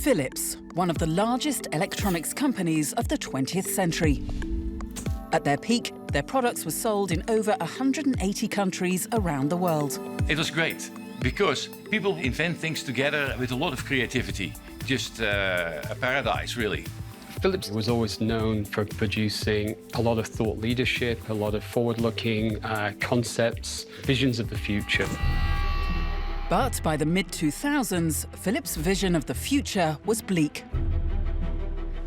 Philips, one of the largest electronics companies of the 20th century. At their peak, their products were sold in over 180 countries around the world. It was great because people invent things together with a lot of creativity. Just a paradise, really. Philips was always known for producing a lot of thought leadership, a lot of forward-looking concepts, visions of the future. But by the mid-2000s, Philips' vision of the future was bleak.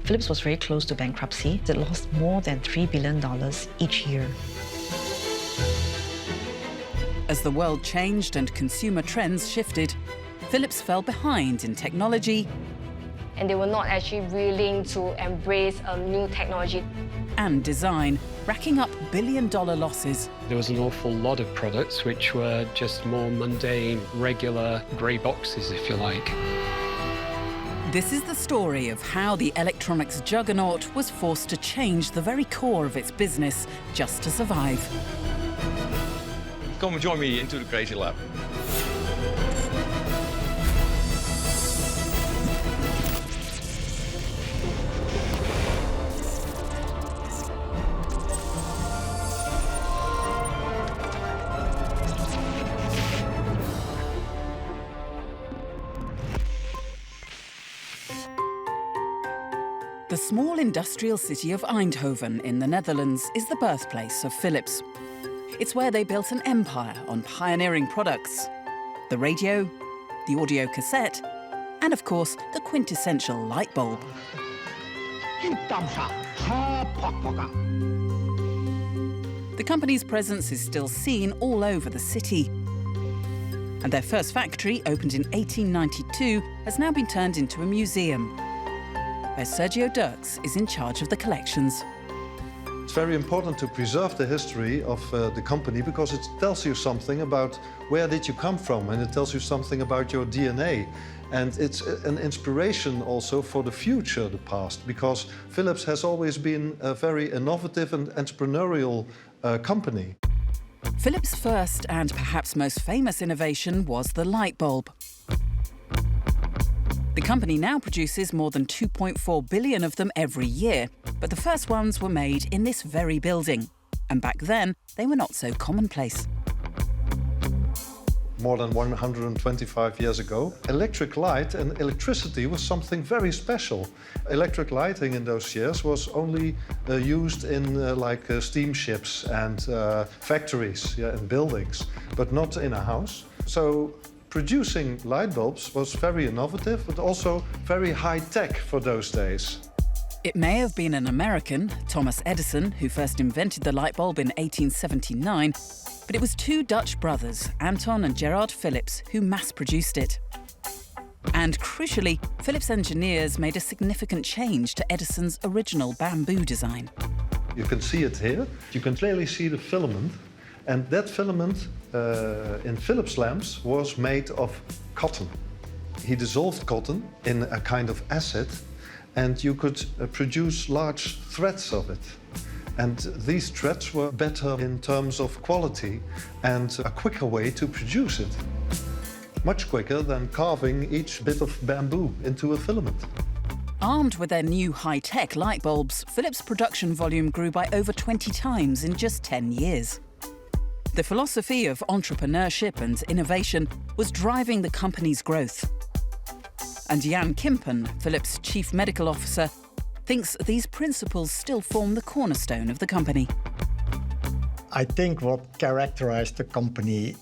Philips was very close to bankruptcy. It lost more than $3 billion each year. As the world changed and consumer trends shifted, Philips fell behind in technology and they were not actually willing to embrace new technology and design, racking up billion-dollar losses. There was an awful lot of products which were just more mundane, regular grey boxes, if you like. This is the story of how the electronics juggernaut was forced to change the very core of its business just to survive. Come and join me into the crazy lab. The small industrial city of Eindhoven in the Netherlands is the birthplace of Philips. It's where they built an empire on pioneering products: the radio, the audio cassette, and of course, the quintessential light bulb. The company's presence is still seen all over the city. And their first factory, opened in 1892, has now been turned into a museum, where Sergio Dirks is in charge of the collections. It's very important to preserve the history of the company because it tells you something about where did you come from, and it tells you something about your DNA. And it's an inspiration also for the future, the past, because Philips has always been a very innovative and entrepreneurial company. Philips' first and perhaps most famous innovation was the light bulb. The company now produces more than 2.4 billion of them every year, but the first ones were made in this very building. And back then, they were not so commonplace. More than 125 years ago, electric light and electricity was something very special. Electric lighting in those years was only used in steamships and factories, and buildings, but not in a house. So producing light bulbs was very innovative, but also very high-tech for those days. It may have been an American, Thomas Edison, who first invented the light bulb in 1879, but it was two Dutch brothers, Anton and Gerard Philips, who mass-produced it. And crucially, Philips engineers made a significant change to Edison's original bamboo design. You can see it here. You can clearly see the filament. And that filament in Philips lamps was made of cotton. He dissolved cotton in a kind of acid, and you could produce large threads of it. And these threads were better in terms of quality and a quicker way to produce it. Much quicker than carving each bit of bamboo into a filament. Armed with their new high-tech light bulbs, Philips' production volume grew by over 20 times in just 10 years. The philosophy of entrepreneurship and innovation was driving the company's growth. And Jan Kimpen, Philips' chief medical officer, thinks these principles still form the cornerstone of the company. I think what characterized the company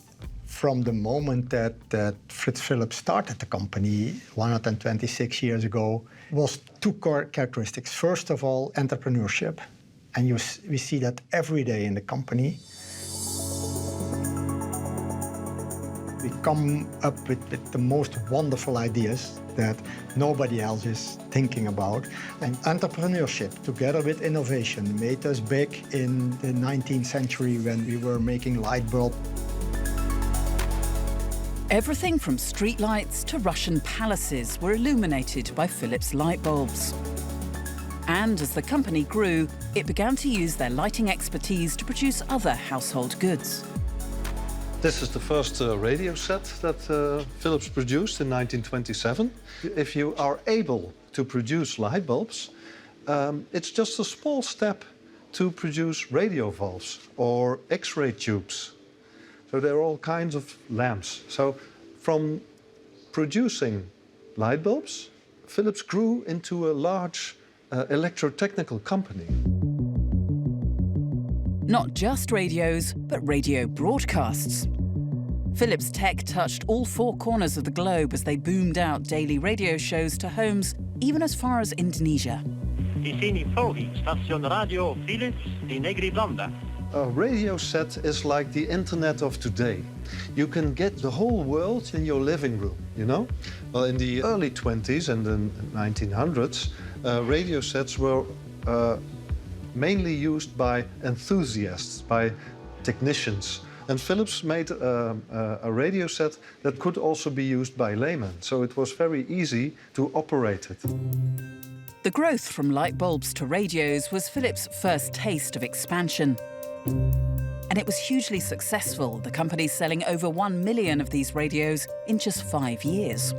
from the moment that Fritz Philips started the company 126 years ago was two core characteristics. First of all, entrepreneurship. And we see that every day in the company. We come up with the most wonderful ideas that nobody else is thinking about. And entrepreneurship, together with innovation, made us big in the 19th century when we were making light bulbs. Everything from streetlights to Russian palaces were illuminated by Philips light bulbs. And as the company grew, it began to use their lighting expertise to produce other household goods. This is the first radio set that Philips produced in 1927. If you are able to produce light bulbs, it's just a small step to produce radio valves or X-ray tubes. So there are all kinds of lamps. So from producing light bulbs, Philips grew into a large electrotechnical company. Not just radios, but radio broadcasts. Philips tech touched all four corners of the globe as they boomed out daily radio shows to homes even as far as Indonesia. Station Radio Philips di Negri Blanda. A radio set is like the internet of today. You can get the whole world in your living room, you know? Well, in the early 20s and the 1900s, radio sets were mainly used by enthusiasts, by technicians. And Philips made a radio set that could also be used by laymen, so it was very easy to operate it. The growth from light bulbs to radios was Philips' first taste of expansion. And it was hugely successful, the company selling over 1 million of these radios in just 5 years.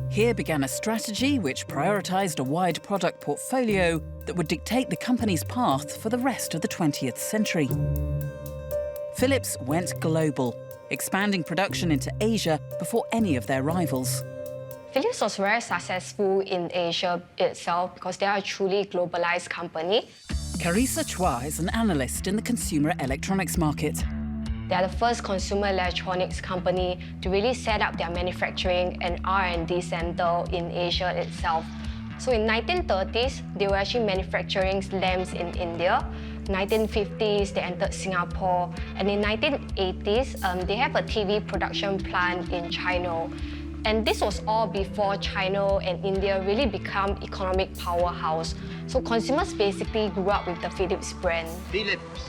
Here began a strategy which prioritised a wide product portfolio that would dictate the company's path for the rest of the 20th century. Philips went global, expanding production into Asia before any of their rivals. Philips was very successful in Asia itself because they are a truly globalized company. Carissa Chua is an analyst in the consumer electronics market. They are the first consumer electronics company to really set up their manufacturing and R&D center in Asia itself. So in 1930s, they were actually manufacturing lamps in India. 1950s, they entered Singapore. And in 1980s, they have a TV production plant in China. And this was all before China and India really become economic powerhouse. So consumers basically grew up with the Philips brand. Philips.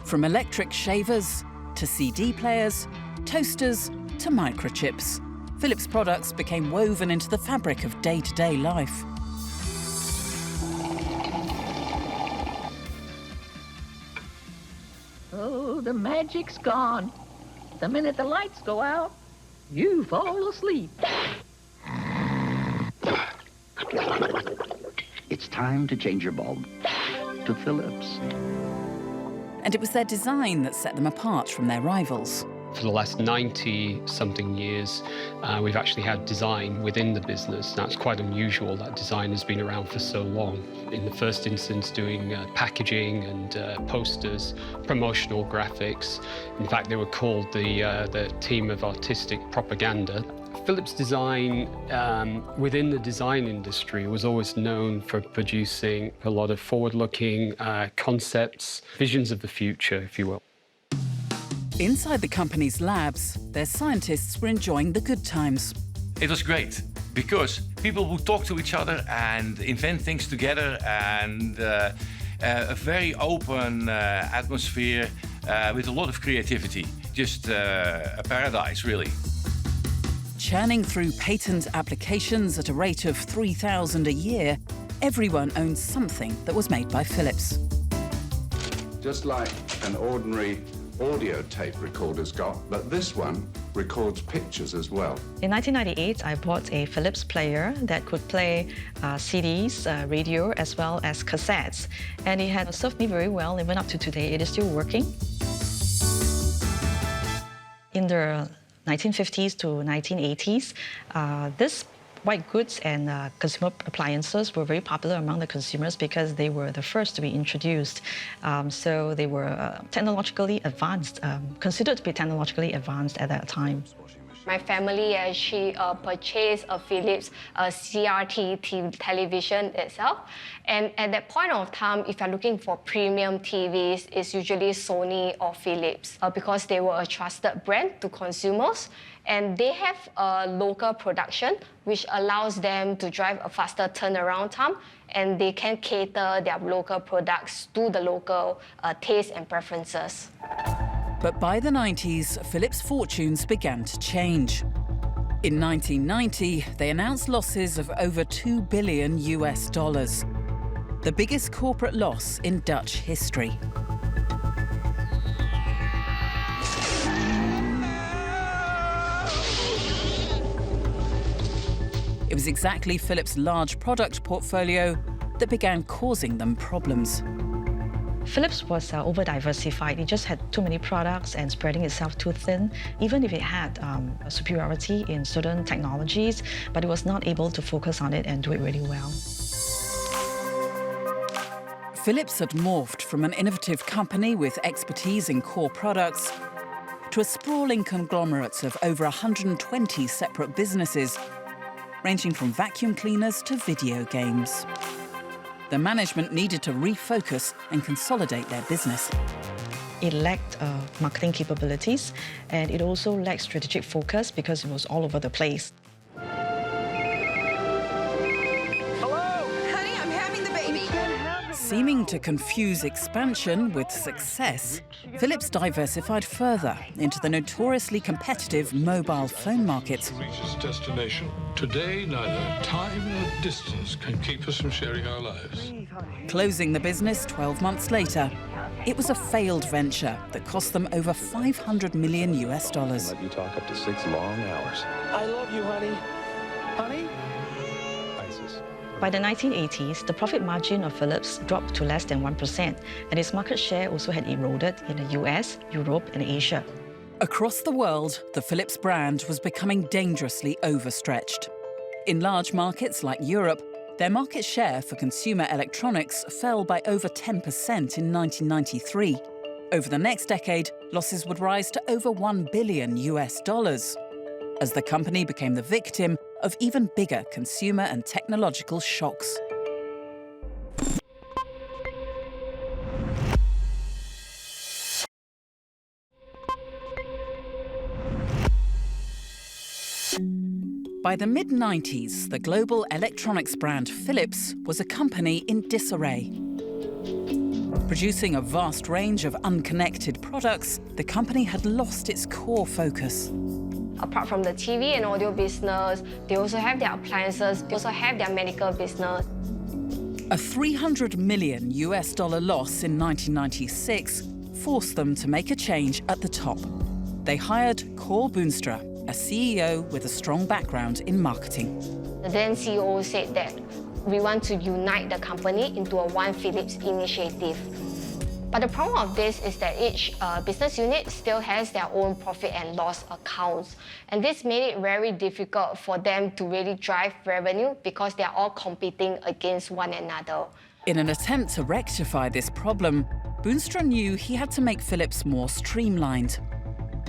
From electric shavers to CD players, toasters to microchips, Philips products became woven into the fabric of day-to-day life. Oh, the magic's gone. The minute the lights go out, you fall asleep. It's time to change your bulb to Philips. And it was their design that set them apart from their rivals. For the last 90-something years, we've actually had design within the business. That's quite unusual. That design has been around for so long. In the first instance, doing packaging and posters, promotional graphics. In fact, they were called the team of artistic propaganda. Philips design within the design industry was always known for producing a lot of forward-looking concepts, visions of the future, if you will. Inside the company's labs, their scientists were enjoying the good times. It was great because people would talk to each other and invent things together, and a very open atmosphere with a lot of creativity. Just a paradise, really. Churning through patent applications at a rate of 3,000 a year, everyone owned something that was made by Philips. Just like an ordinary audio tape recorder's got, but this one records pictures as well. In 1998, I bought a Philips player that could play CDs, radio, as well as cassettes. And it had served me very well, even up to today. It is still working. In the 1950s to 1980s, this white goods and consumer appliances were very popular among the consumers because they were the first to be introduced. So they were technologically advanced, considered to be technologically advanced at that time. My family actually purchased a Philips CRT television itself. And at that point of time, if you're looking for premium TVs, it's usually Sony or Philips because they were a trusted brand to consumers. And they have a local production, which allows them to drive a faster turnaround time, and they can cater their local products to the local taste and preferences. But by the 90s, Philips' fortunes began to change. In 1990, they announced losses of over $2 billion, the biggest corporate loss in Dutch history. It was exactly Philips' large product portfolio that began causing them problems. Philips was over-diversified. It just had too many products and spreading itself too thin, even if it had a superiority in certain technologies, but it was not able to focus on it and do it really well. Philips had morphed from an innovative company with expertise in core products to a sprawling conglomerate of over 120 separate businesses, ranging from vacuum cleaners to video games. The management needed to refocus and consolidate their business. It lacked marketing capabilities, and it also lacked strategic focus because it was all over the place. Seeming to confuse expansion with success, Philips diversified further into the notoriously competitive mobile phone market. Reach its destination. Today, neither time nor distance can keep us from sharing our lives. Closing the business 12 months later, it was a failed venture that cost them over $500 million. Let you talk up to 6 long hours. I love you, honey. Honey? ISIS. By the 1980s, the profit margin of Philips dropped to less than 1%, and its market share also had eroded in the US, Europe, and Asia. Across the world, the Philips brand was becoming dangerously overstretched. In large markets like Europe, their market share for consumer electronics fell by over 10% in 1993. Over the next decade, losses would rise to over $1 billion as the company became the victim of even bigger consumer and technological shocks. By the mid-90s, the global electronics brand Philips was a company in disarray. Producing a vast range of unconnected products, the company had lost its core focus. Apart from the TV and audio business, they also have their appliances, they also have their medical business. A $300 million loss in 1996 forced them to make a change at the top. They hired Cor Boonstra, a CEO with a strong background in marketing. The then CEO said that we want to unite the company into a One Philips initiative. But the problem of this is that each business unit still has their own profit and loss accounts. And this made it very difficult for them to really drive revenue because they're all competing against one another. In an attempt to rectify this problem, Boonstra knew he had to make Philips more streamlined.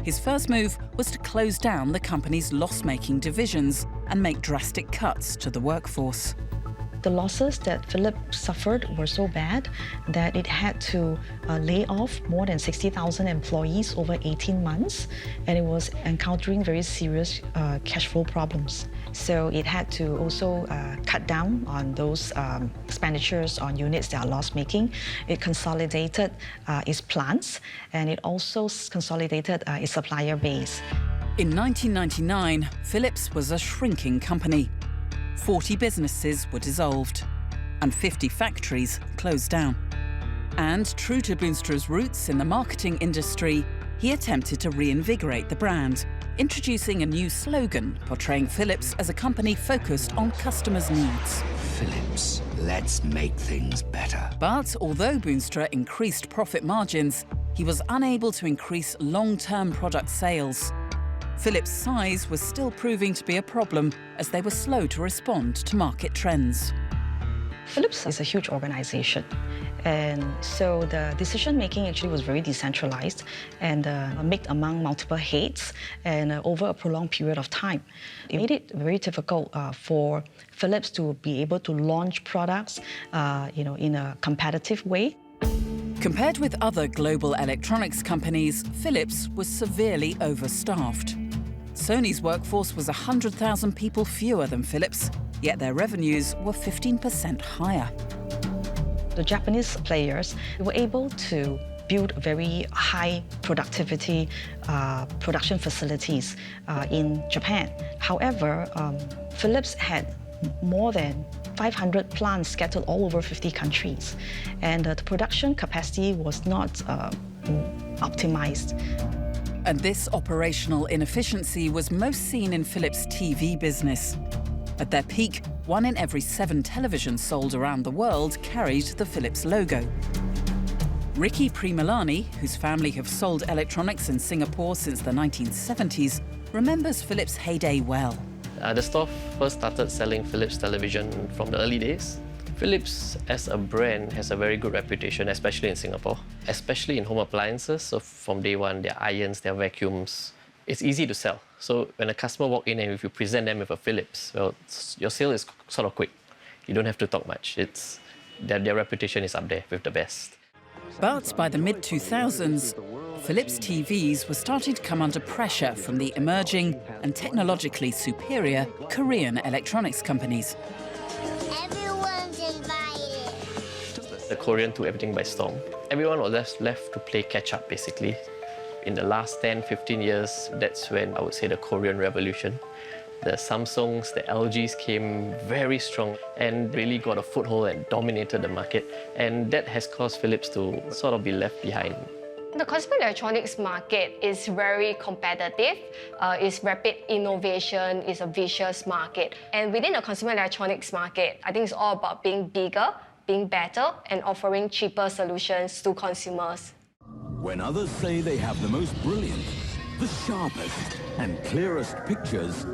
His first move was to close down the company's loss-making divisions and make drastic cuts to the workforce. The losses that Philips suffered were so bad that it had to lay off more than 60,000 employees over 18 months, and it was encountering very serious cash flow problems. So it had to also cut down on those expenditures on units that are loss-making. It consolidated its plants, and it also consolidated its supplier base. In 1999, Philips was a shrinking company. 40 businesses were dissolved, and 50 factories closed down. And true to Boonstra's roots in the marketing industry, he attempted to reinvigorate the brand, introducing a new slogan portraying Philips as a company focused on customers' needs. Philips, let's make things better. But although Boonstra increased profit margins, he was unable to increase long-term product sales. Philips' size was still proving to be a problem as they were slow to respond to market trends. Philips is a huge organization, and so the decision-making actually was very decentralized and made among multiple heads and over a prolonged period of time. It made it very difficult for Philips to be able to launch products in a competitive way. Compared with other global electronics companies, Philips was severely overstaffed. Sony's workforce was 100,000 people fewer than Philips, yet their revenues were 15% higher. The Japanese players were able to build very high productivity production facilities in Japan. However, Philips had more than 500 plants scattered all over 50 countries, and the production capacity was not optimized. And this operational inefficiency was most seen in Philips' TV business. At their peak, 1 in every 7 televisions sold around the world carried the Philips logo. Ricky Primilani, whose family have sold electronics in Singapore since the 1970s, remembers Philips' heyday well. The store first started selling Philips television from the early days. Philips as a brand has a very good reputation, especially in Singapore, especially in home appliances. So from day one, their irons, their vacuums, it's easy to sell. So when a customer walks in and if you present them with a Philips, well, your sale is sort of quick. You don't have to talk much. Their reputation is up there with the best. But by the mid-2000s, Philips TVs were starting to come under pressure from the emerging and technologically superior Korean electronics companies. Everyone's invited. The Korean took everything by storm. Everyone was left to play catch-up, basically. In the last 10, 15 years, that's when I would say the Korean revolution. The Samsungs, the LGs came very strong and really got a foothold and dominated the market. And that has caused Philips to sort of be left behind. The consumer electronics market is very competitive. It's rapid innovation, it's a vicious market. And within the consumer electronics market, I think it's all about being bigger, being better, and offering cheaper solutions to consumers. When others say they have the most brilliant, the sharpest, and clearest pictures,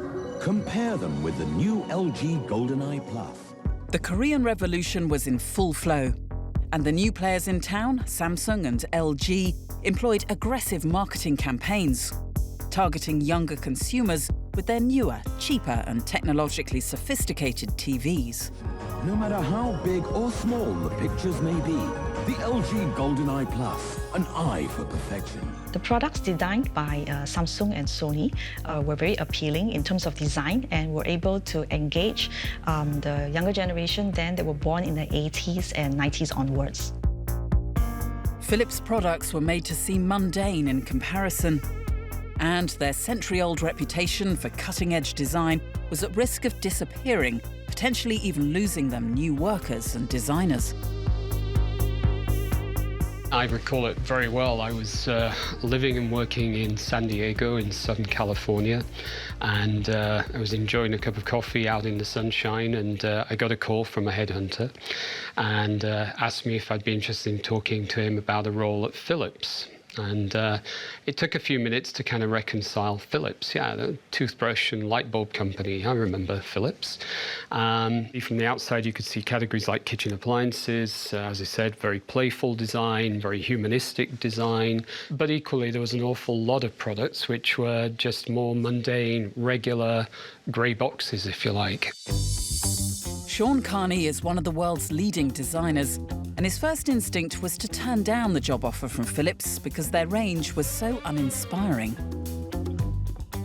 compare them with the new LG GoldenEye Plus. The Korean revolution was in full flow, and the new players in town, Samsung and LG, employed aggressive marketing campaigns, targeting younger consumers with their newer, cheaper and technologically sophisticated TVs. No matter how big or small the pictures may be, the LG GoldenEye Plus, an eye for perfection. The products designed by Samsung and Sony were very appealing in terms of design and were able to engage the younger generation then that were born in the 80s and 90s onwards. Philips products were made to seem mundane in comparison, and their century-old reputation for cutting-edge design was at risk of disappearing, potentially even losing them new workers and designers. I recall it very well. I was living and working in San Diego in Southern California, and I was enjoying a cup of coffee out in the sunshine, and I got a call from a headhunter and asked me if I'd be interested in talking to him about a role at Philips. And it took a few minutes to kind of reconcile Philips. Yeah, the toothbrush and light bulb company. I remember Philips. From the outside, you could see categories like kitchen appliances. As I said, very playful design, very humanistic design. But equally, there was an awful lot of products which were just more mundane, regular, grey boxes, if you like. Sean Carney is one of the world's leading designers, and his first instinct was to turn down the job offer from Philips because their range was so uninspiring.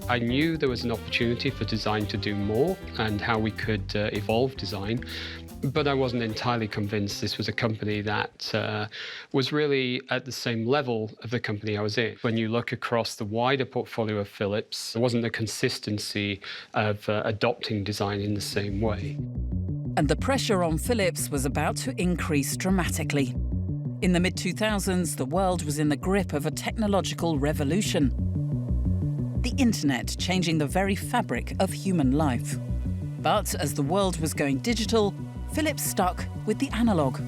I knew there was an opportunity for design to do more and how we could evolve design, but I wasn't entirely convinced this was a company that was really at the same level of the company I was in. When you look across the wider portfolio of Philips, there wasn't the consistency of adopting design in the same way. And the pressure on Philips was about to increase dramatically. In the mid-2000s, the world was in the grip of a technological revolution. The internet changing the very fabric of human life. But as the world was going digital, Philips stuck with the analog,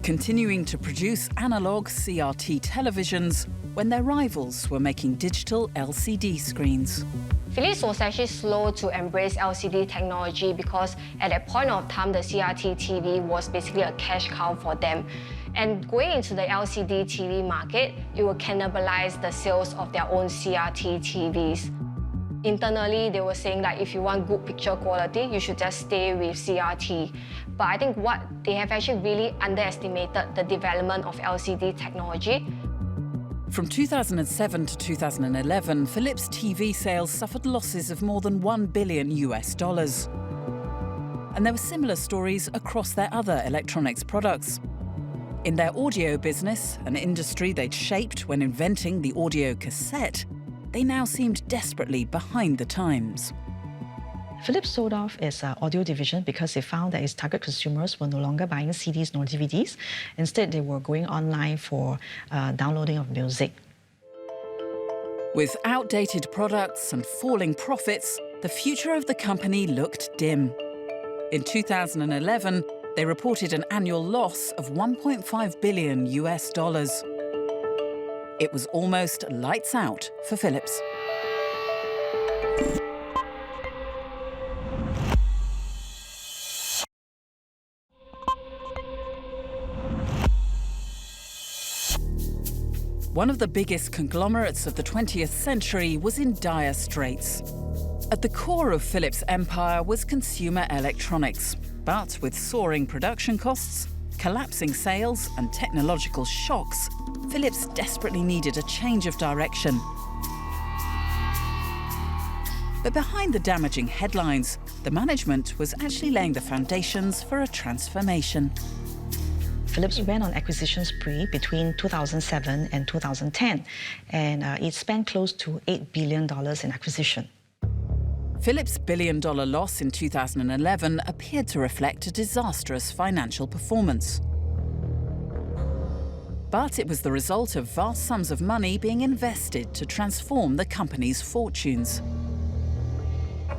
continuing to produce analog CRT televisions when their rivals were making digital LCD screens. Philips was actually slow to embrace LCD technology because at that point of time, the CRT TV was basically a cash cow for them. And going into the LCD TV market, it will cannibalize the sales of their own CRT TVs. Internally, they were saying that if you want good picture quality, you should just stay with CRT. But I think what they have actually really underestimated the development of LCD technology. From 2007 to 2011, Philips TV sales suffered losses of more than $1 billion. And there were similar stories across their other electronics products. In their audio business, an industry they'd shaped when inventing the audio cassette, they now seemed desperately behind the times. Philips sold off its audio division because they found that its target consumers were no longer buying CDs nor DVDs. Instead, they were going online for downloading of music. With outdated products and falling profits, the future of the company looked dim. In 2011, they reported an annual loss of $1.5 billion. It was almost lights out for Philips. One of the biggest conglomerates of the 20th century was in dire straits. At the core of Philips' empire was consumer electronics, but with soaring production costs, collapsing sales and technological shocks, Philips desperately needed a change of direction. But behind the damaging headlines, the management was actually laying the foundations for a transformation. Philips went on acquisition spree between 2007 and 2010, and it spent close to $8 billion in acquisition. Philips' billion-dollar loss in 2011 appeared to reflect a disastrous financial performance. But it was the result of vast sums of money being invested to transform the company's fortunes.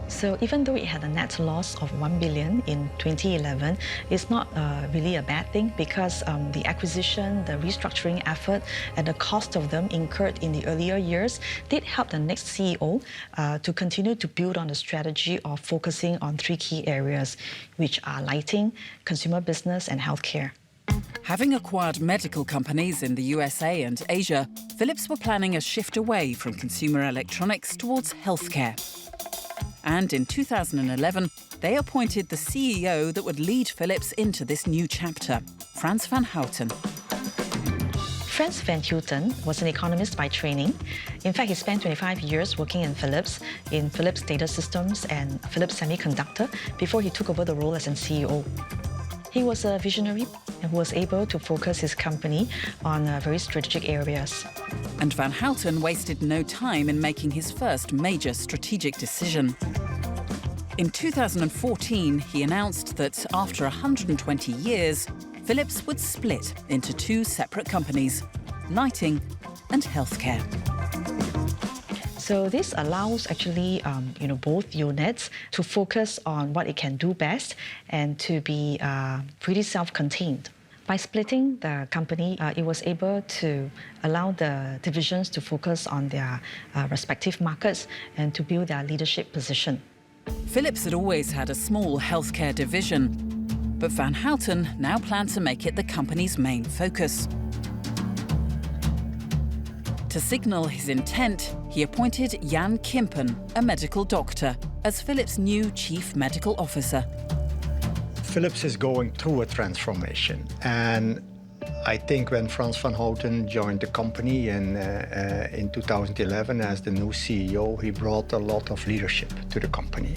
So even though it had a net loss of $1 billion in 2011, it's not really a bad thing, because the acquisition, the restructuring effort, and the cost of them incurred in the earlier years did help the next CEO to continue to build on the strategy of focusing on three key areas, which are lighting, consumer business, and healthcare. Having acquired medical companies in the USA and Asia, Philips were planning a shift away from consumer electronics towards healthcare. And in 2011, they appointed the CEO that would lead Philips into this new chapter, Frans van Houten. Frans van Houten was an economist by training. In fact, he spent 25 years working in Philips Data Systems and Philips Semiconductor, before he took over the role as an CEO. He was a visionary and was able to focus his company on very strategic areas. And Van Houten wasted no time in making his first major strategic decision. In 2014, he announced that after 120 years, Philips would split into two separate companies, lighting and healthcare. So this allows actually both units to focus on what it can do best and to be pretty self-contained. By splitting the company, it was able to allow the divisions to focus on their respective markets and to build their leadership position. Philips had always had a small healthcare division, but Van Houten now planned to make it the company's main focus. To signal his intent, he appointed Jan Kimpen, a medical doctor, as Philips' new chief medical officer. Philips is going through a transformation, and I think when Frans van Houten joined the company in 2011 as the new CEO, he brought a lot of leadership to the company.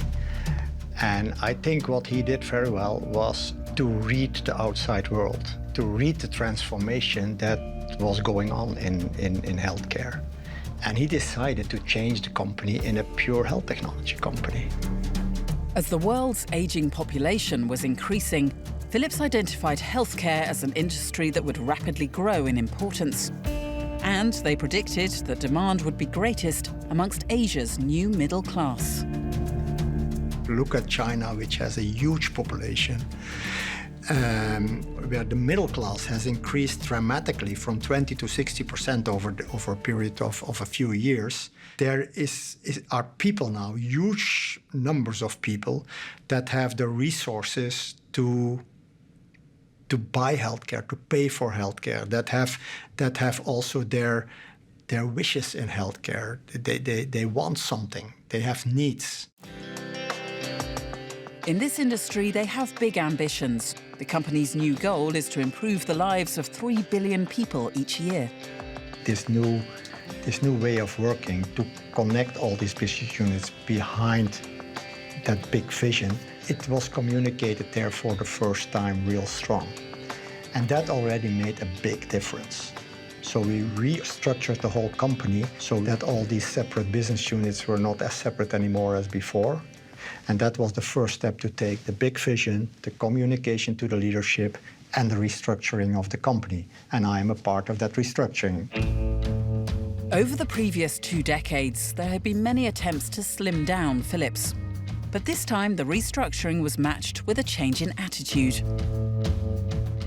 And I think what he did very well was to read the outside world, to read the transformation that was going on in healthcare. And he decided to change the company in a pure health technology company. As the world's aging population was increasing, Philips identified healthcare as an industry that would rapidly grow in importance. And they predicted that demand would be greatest amongst Asia's new middle class. Look at China, which has a huge population, where the middle class has increased dramatically from 20 to 60% over a period of a few years. There are people now, huge numbers of people, that have the resources to buy healthcare, to pay for healthcare, that have also their wishes in healthcare. They want something. They have needs. In this industry, they have big ambitions. The company's new goal is to improve the lives of 3 billion people each year. This new way of working to connect all these business units behind that big vision, it was communicated there for the first time real strong. And that already made a big difference. So we restructured the whole company so that all these separate business units were not as separate anymore as before. And that was the first step to take the big vision, the communication to the leadership, and the restructuring of the company. And I am a part of that restructuring. Over the previous 2 decades, there had been many attempts to slim down Philips. But this time, the restructuring was matched with a change in attitude.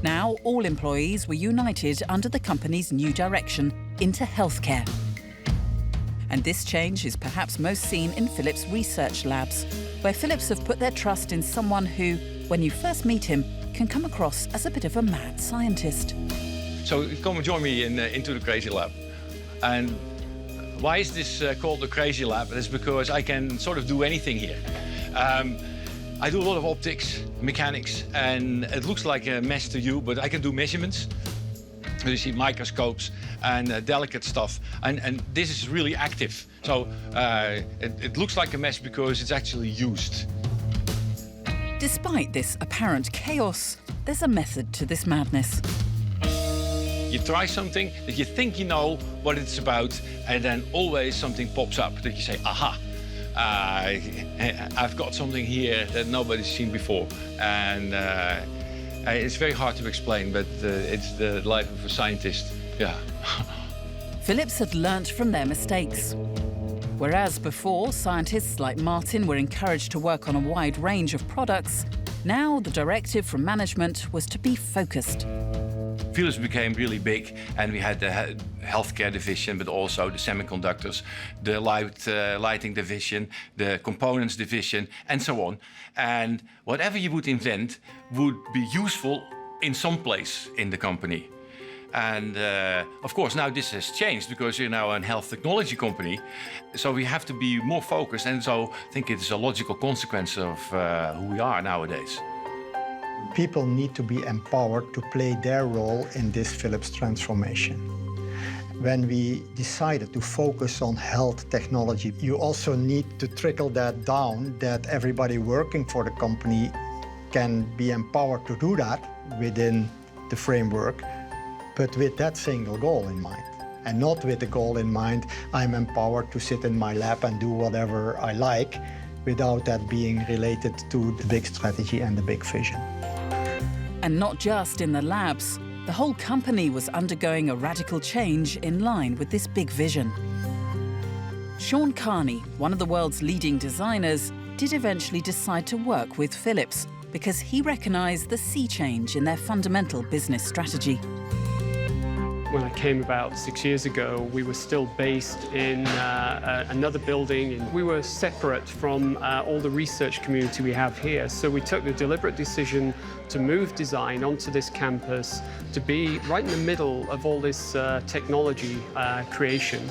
Now, all employees were united under the company's new direction into healthcare. And this change is perhaps most seen in Philips research labs, where Philips have put their trust in someone who, when you first meet him, can come across as a bit of a mad scientist. So come and join me into the Crazy Lab. And why is this called the Crazy Lab? It's because I can sort of do anything here. I do a lot of optics, mechanics, and it looks like a mess to you, but I can do measurements. You see microscopes and delicate stuff, and this is really active. So it looks like a mess because it's actually used. Despite this apparent chaos, there's a method to this madness. You try something that you think you know what it's about, and then always something pops up that you say, aha, I've got something here that nobody's seen before. And it's very hard to explain, but it's the life of a scientist, yeah. Philips had learnt from their mistakes. Whereas before, scientists like Martin were encouraged to work on a wide range of products, now the directive from management was to be focused. Philips became really big, and we had the healthcare division, but also the semiconductors, the lighting division, the components division, and so on. And whatever you would invent would be useful in some place in the company. And of course, now this has changed because we're now a health technology company. So we have to be more focused. And so I think it's a logical consequence of who we are nowadays. People need to be empowered to play their role in this Philips transformation. When we decided to focus on health technology, you also need to trickle that down, that everybody working for the company can be empowered to do that within the framework, but with that single goal in mind. And not with the goal in mind, I'm empowered to sit in my lab and do whatever I like, without that being related to the big strategy and the big vision. And not just in the labs, the whole company was undergoing a radical change in line with this big vision. Sean Carney, one of the world's leading designers, did eventually decide to work with Philips because he recognised the sea change in their fundamental business strategy. When I came about 6 years ago, we were still based in another building. We were separate from all the research community we have here. So we took the deliberate decision to move design onto this campus to be right in the middle of all this technology creation.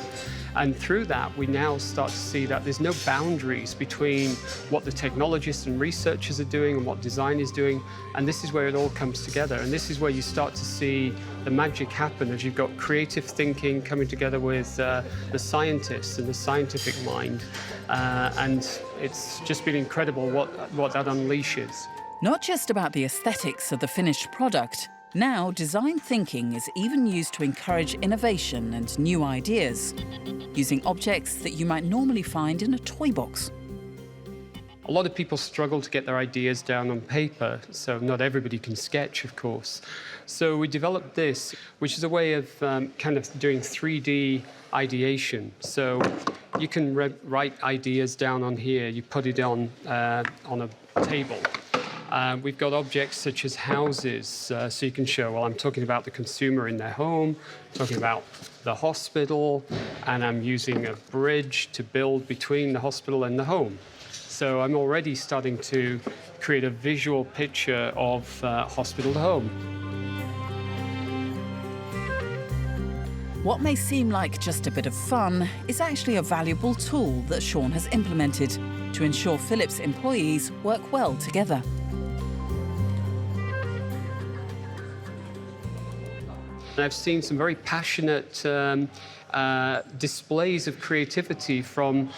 And through that, we now start to see that there's no boundaries between what the technologists and researchers are doing and what design is doing. And this is where it all comes together. And this is where you start to see the magic happen as you've got creative thinking coming together with the scientists and the scientific mind. And it's just been incredible what that unleashes. Not just about the aesthetics of the finished product. Now, design thinking is even used to encourage innovation and new ideas, using objects that you might normally find in a toy box. A lot of people struggle to get their ideas down on paper, so not everybody can sketch, of course. So we developed this, which is a way of kind of doing 3D ideation. So you can write ideas down on here, you put it on a table. We've got objects such as houses, so you can show, well, I'm talking about the consumer in their home, talking about the hospital, and I'm using a bridge to build between the hospital and the home. So I'm already starting to create a visual picture of hospital to home. What may seem like just a bit of fun is actually a valuable tool that Sean has implemented to ensure Philips employees work well together. I've seen some very passionate displays of creativity from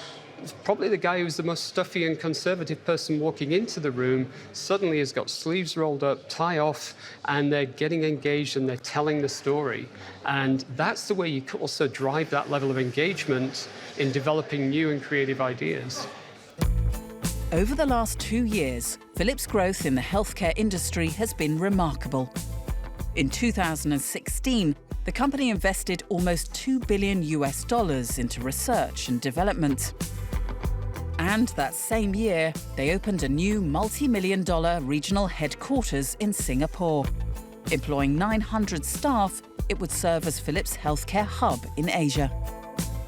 probably the guy who's the most stuffy and conservative person walking into the room suddenly has got sleeves rolled up, tie off, and they're getting engaged and they're telling the story. And that's the way you can also drive that level of engagement in developing new and creative ideas. Over the last 2 years, Philips' growth in the healthcare industry has been remarkable. In 2016, The company invested almost $2 billion into research and development. And that same year, they opened a new multi-million-dollar regional headquarters in Singapore. Employing 900 staff, it would serve as Philips' healthcare hub in Asia.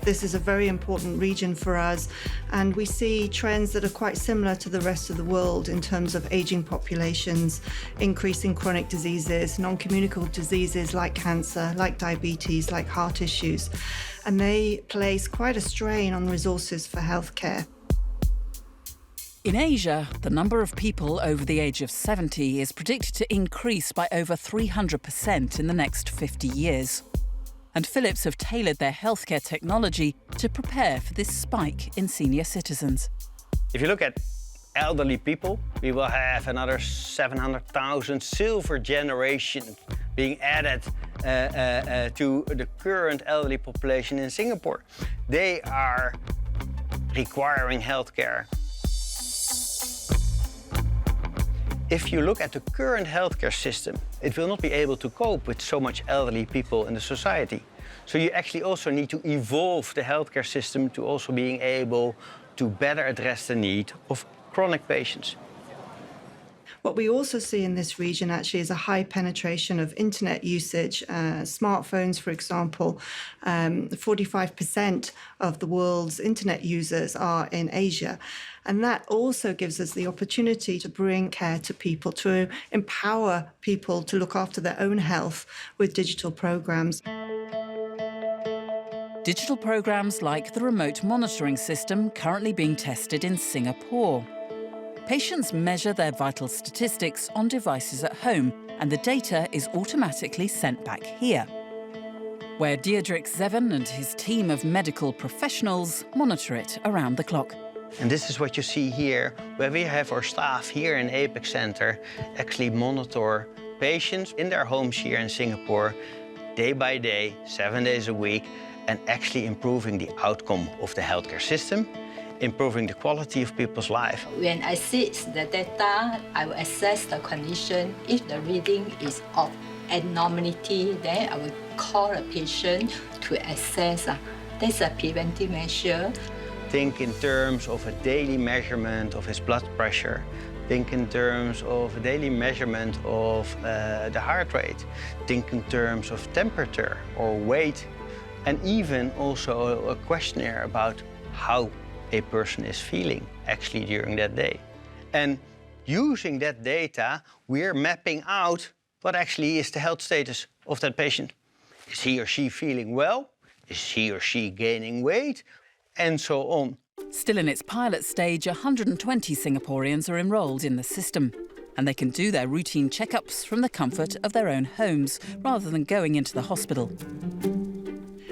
This is a very important region for us, and we see trends that are quite similar to the rest of the world in terms of aging populations, increasing chronic diseases, non-communicable diseases like cancer, like diabetes, like heart issues, and they place quite a strain on resources for healthcare. In Asia, the number of people over the age of 70 is predicted to increase by over 300% in the next 50 years. And Philips have tailored their healthcare technology to prepare for this spike in senior citizens. If you look at elderly people, we will have another 700,000 silver generation being added to the current elderly population in Singapore. They are requiring healthcare. If you look at the current healthcare system, it will not be able to cope with so much elderly people in the society. So you actually also need to evolve the healthcare system to also being able to better address the need of chronic patients. What we also see in this region actually is a high penetration of internet usage, smartphones, for example. 45% of the world's internet users are in Asia. And that also gives us the opportunity to bring care to people, to empower people to look after their own health with digital programs. Digital programs like the remote monitoring system currently being tested in Singapore. Patients measure their vital statistics on devices at home, and the data is automatically sent back here, where Diedrich Zeven and his team of medical professionals monitor it around the clock. And this is what you see here, where we have our staff here in Apex Center actually monitor patients in their homes here in Singapore, day by day, 7 days a week, and actually improving the outcome of the healthcare system, improving the quality of people's life. When I see the data, I will assess the condition. If the reading is of abnormality, then I will call a patient to assess. That's a preventive measure. Think in terms of a daily measurement of his blood pressure. Think in terms of a daily measurement of the heart rate. Think in terms of temperature or weight. And even also a questionnaire about how a person is feeling actually during that day. And using that data, we're mapping out what actually is the health status of that patient. Is he or she feeling well? Is he or she gaining weight? And so on. Still in its pilot stage, 120 Singaporeans are enrolled in the system, and they can do their routine checkups from the comfort of their own homes, rather than going into the hospital.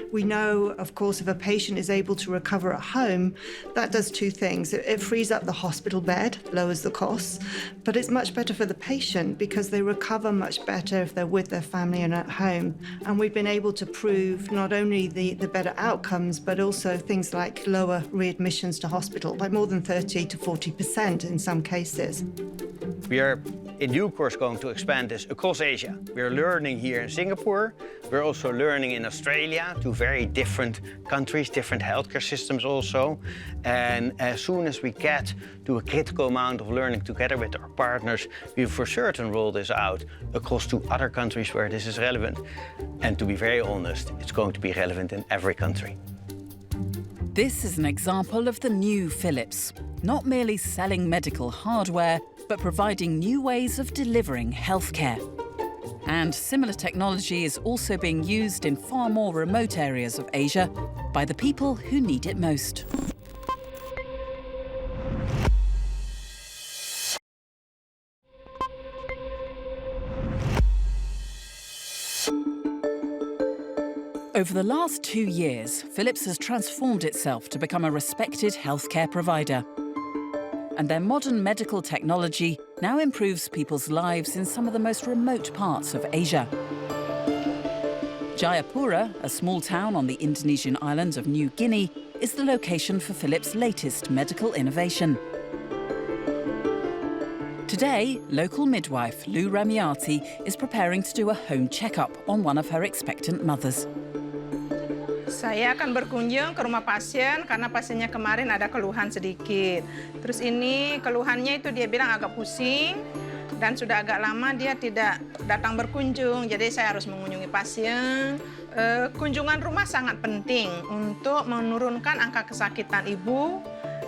We know, of course, if a patient is able to recover at home, that does two things. It frees up the hospital bed, lowers the costs, but it's much better for the patient because they recover much better if they're with their family and at home. And we've been able to prove not only the better outcomes, but also things like lower readmissions to hospital by more than 30 to 40% in some cases. We are in due course going to expand this across Asia. We're learning here in Singapore. We're also learning in Australia, two very different countries, different healthcare systems also. And as soon as we get to a critical amount of learning together with our partners, we will for certain roll this out across to other countries where this is relevant. And to be very honest, it's going to be relevant in every country. This is an example of the new Philips, not merely selling medical hardware, but providing new ways of delivering healthcare. And similar technology is also being used in far more remote areas of Asia by the people who need it most. Over the last 2 years, Philips has transformed itself to become a respected healthcare provider. And their modern medical technology now improves people's lives in some of the most remote parts of Asia. Jayapura, a small town on the Indonesian island of New Guinea, is the location for Philips' latest medical innovation. Today, local midwife Lou Ramiati is preparing to do a home checkup on one of her expectant mothers. Saya akan berkunjung ke rumah pasien karena pasiennya kemarin ada keluhan sedikit. Terus ini keluhannya itu dia bilang agak pusing dan sudah agak lama dia tidak datang berkunjung. Jadi saya harus mengunjungi pasien. Kunjungan rumah sangat penting untuk menurunkan angka kesakitan ibu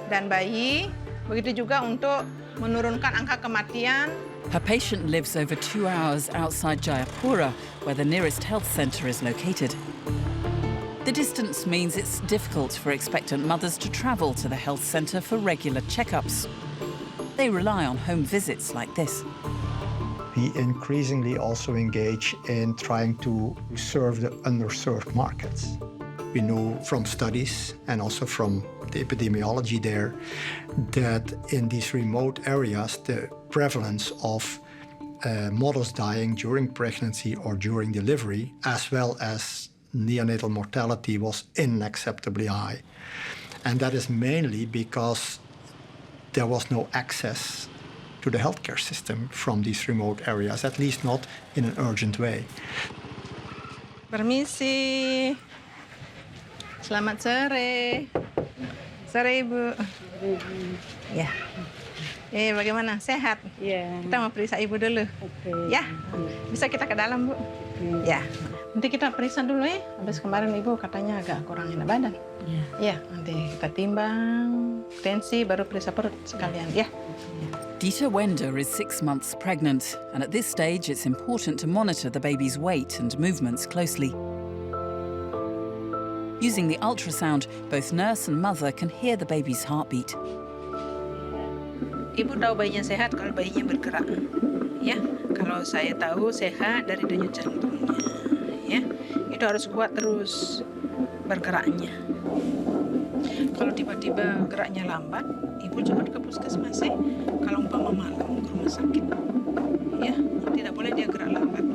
dan bayi. Begitu juga untuk menurunkan angka kematian. Her patient lives over 2 hours outside Jayapura, where the nearest health centre is located. The distance means it's difficult for expectant mothers to travel to the health centre for regular checkups. They rely on home visits like this. We increasingly also engage in trying to serve the underserved markets. We know from studies and also from the epidemiology there that in these remote areas, the prevalence of mothers dying during pregnancy or during delivery, as well as neonatal mortality, was unacceptably high. And that is mainly because there was no access to the healthcare system from these remote areas, at least not in an urgent way. Permisi. Selamat sore. Sore, Ibu. Ya. Bagaimana? Sehat? Iya. Kita mau periksa Ibu dulu. Oke. Ya. Bisa kita ke dalam, Bu? Ya. Nanti kita periksa dulu ya. Habis kemarin Ibu katanya agak kurang enak badan. Iya. Ya, nanti kita timbang tensi baru periksa perut sekalian, ya. Dita Wender is 6 months pregnant, and at this stage it's important to monitor the baby's weight and movements closely. Using the ultrasound, both nurse and mother can hear the baby's heartbeat. Ibu tahu bayinya sehat kalau bayinya bergerak. Ya, kalau saya tahu sehat dari denyut jantungnya. Ya, itu harus kuat terus bergeraknya. Kalau tiba-tiba geraknya lambat, ibu cepat ke puskesmas ya. Kalau umpama malam ke rumah sakit. Ya, tidak boleh dia gerak lambat.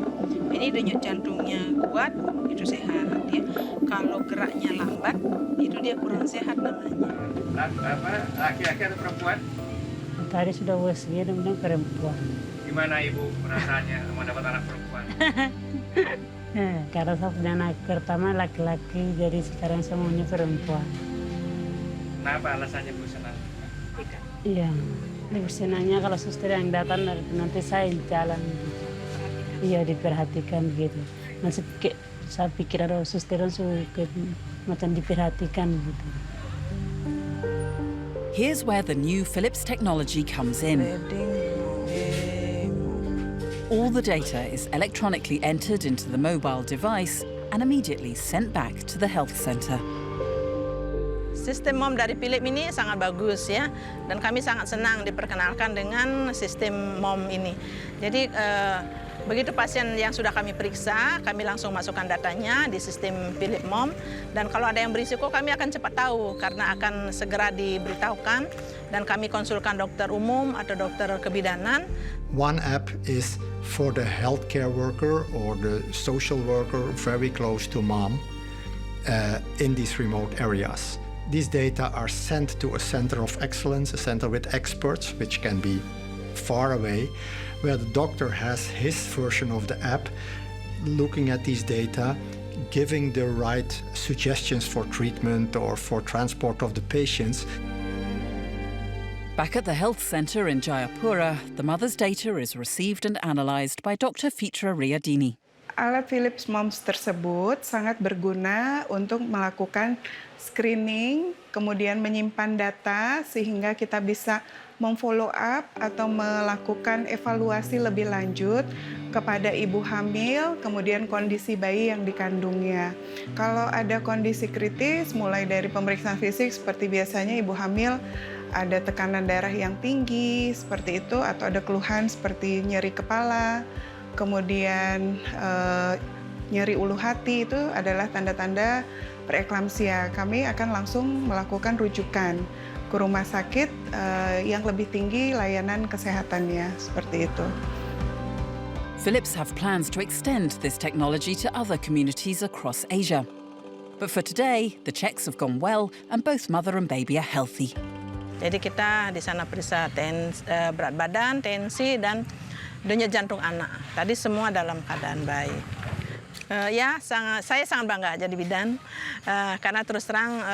Ini denyut jantungnya kuat, itu sehat ya. Kalau geraknya lambat, itu dia kurang sehat namanya. Laki-laki atau perempuan? Tadi sudah usia dan perempuan. Gimana Ibu perasaannya mendapat anak perempuan? Karena saya punya anak pertama laki-laki, jadi sekarang saya maunya perempuan. Kenapa alasannya Bu senang? Iya, Ibu senangnya kalau suster yang datang nanti saya jalan. Iya, diperhatikan gitu. Masih saya pikir ada suster macam diperhatikan gitu. Here's where the new Philips technology comes in. All the data is electronically entered into the mobile device and immediately sent back to the health centre. Sistem MOM dari Philips ini sangat bagus ya, dan kami sangat senang diperkenalkan dengan sistem MOM ini. Jadi begitu pasien yang sudah kami periksa, kami langsung masukkan datanya di sistem Philips MOM, dan kalau ada yang berisiko kami akan cepat tahu karena akan segera diberitahukan, dan kami konsulkan dokter umum atau dokter kebidanan. One app is for the healthcare worker or the social worker very close to mom in these remote areas. These data are sent to a center of excellence, a center with experts, which can be far away, where the doctor has his version of the app, looking at these data, giving the right suggestions for treatment or for transport of the patients. Back at the health centre in Jayapura, the mother's data is received and analysed by Dr. Fitra Riyadini. Alat Philips MOMS tersebut sangat berguna untuk melakukan screening, kemudian menyimpan data sehingga kita bisa memfollow up atau melakukan evaluasi lebih lanjut kepada ibu hamil, kemudian kondisi bayi yang dikandungnya. Kalau ada kondisi kritis, mulai dari pemeriksaan fisik seperti biasanya ibu hamil ada tekanan darah yang tinggi seperti itu, atau ada keluhan seperti nyeri kepala, kemudian nyeri ulu hati, itu adalah tanda-tanda preeklamsia. Kami akan langsung melakukan rujukan ke rumah sakit yang lebih tinggi layanan kesehatannya, seperti itu. Philips have plans to extend this technology to other communities across Asia. But for today, the checks have gone well and both mother and baby are healthy. Jadi kita di sana periksa berat badan, tensi, dan denyut jantung anak. Tadi semua dalam keadaan baik. Saya sangat bangga jadi bidan karena terus terang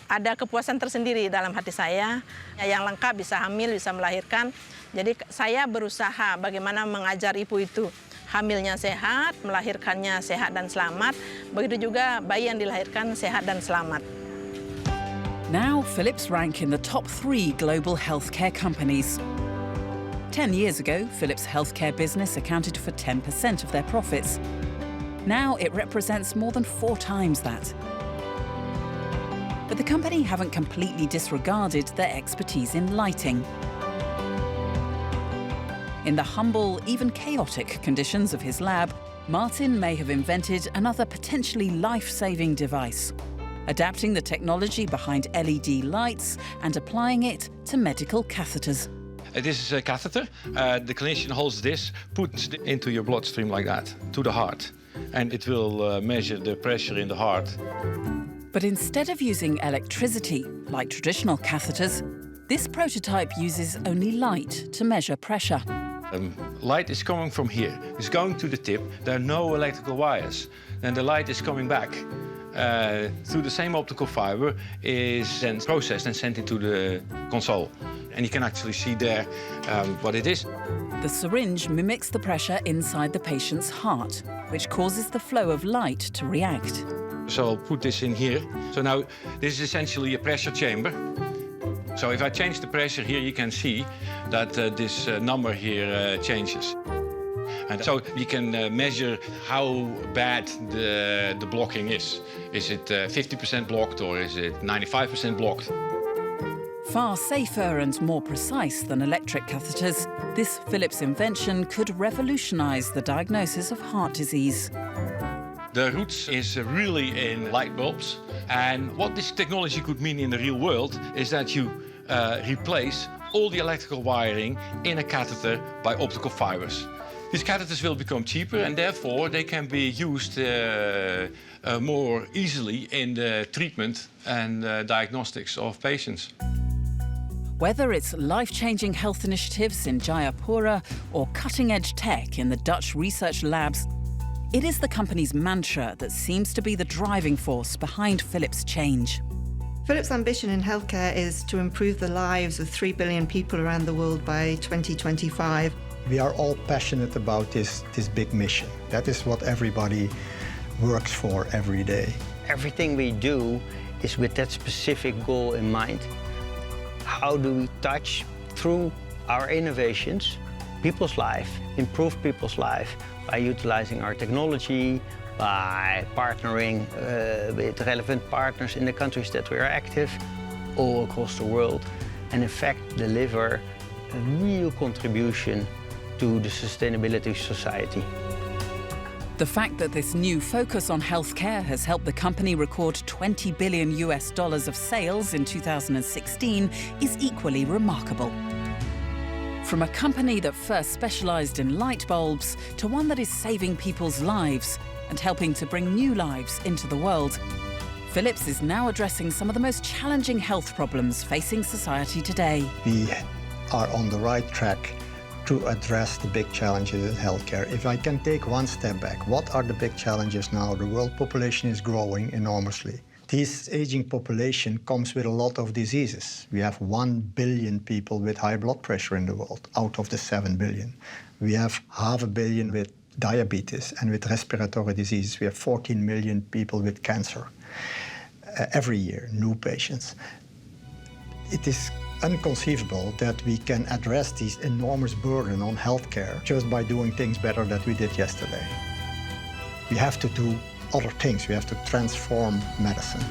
ada kepuasan tersendiri dalam hati saya yang lengkap, bisa hamil, bisa melahirkan. Jadi saya berusaha bagaimana mengajar ibu itu hamilnya sehat, melahirkannya sehat dan selamat. Begitu juga bayi yang dilahirkan sehat dan selamat. Now, Philips rank in the top 3 global healthcare companies. 10 years ago, Philips' healthcare business accounted for 10% of their profits. Now it represents more than 4 times that. But the company haven't completely disregarded their expertise in lighting. In the humble, even chaotic conditions of his lab, Martin may have invented another potentially life-saving device, adapting the technology behind LED lights and applying it to medical catheters. This is a catheter. The clinician holds this, puts it into your bloodstream like that, to the heart. And it will measure the pressure in the heart. But instead of using electricity, like traditional catheters, this prototype uses only light to measure pressure. Light is coming from here. It's going to the tip. There are no electrical wires. Then the light is coming back through the same optical fiber, is then processed and sent into the console. And you can actually see there what it is. The syringe mimics the pressure inside the patient's heart, which causes the flow of light to react. So I'll put this in here. So now this is essentially a pressure chamber. So if I change the pressure here, you can see that this number here changes. And so you can measure how bad the blocking is. Is it 50% blocked or is it 95% blocked? Far safer and more precise than electric catheters, this Philips invention could revolutionize the diagnosis of heart disease. The roots is really in light bulbs. And what this technology could mean in the real world is that you replace all the electrical wiring in a catheter by optical fibers. These catheters will become cheaper and therefore they can be used more easily in the treatment and diagnostics of patients. Whether it's life-changing health initiatives in Jayapura or cutting-edge tech in the Dutch research labs, it is the company's mantra that seems to be the driving force behind Philips' change. Philips' ambition in healthcare is to improve the lives of 3 billion people around the world by 2025. We are all passionate about this big mission. That is what everybody works for every day. Everything we do is with that specific goal in mind. How do we touch, through our innovations, people's life, improve people's life by utilizing our technology, by partnering with relevant partners in the countries that we are active all across the world, and in fact deliver a real contribution to the sustainability of society. The fact that this new focus on healthcare has helped the company record $20 billion of sales in 2016 is equally remarkable. From a company that first specialized in light bulbs to one that is saving people's lives and helping to bring new lives into the world, Philips is now addressing some of the most challenging health problems facing society today. We are on the right track to address the big challenges in healthcare. If I can take one step back, what are the big challenges now? The world population is growing enormously. This aging population comes with a lot of diseases. We have 1 billion people with high blood pressure in the world, out of the 7 billion. We have 500 million with diabetes and with respiratory diseases. We have 14 million people with cancer. Every year, new patients. It is inconceivable that we can address this enormous burden on healthcare just by doing things better than we did yesterday. We have to do other things. We have to transform medicine.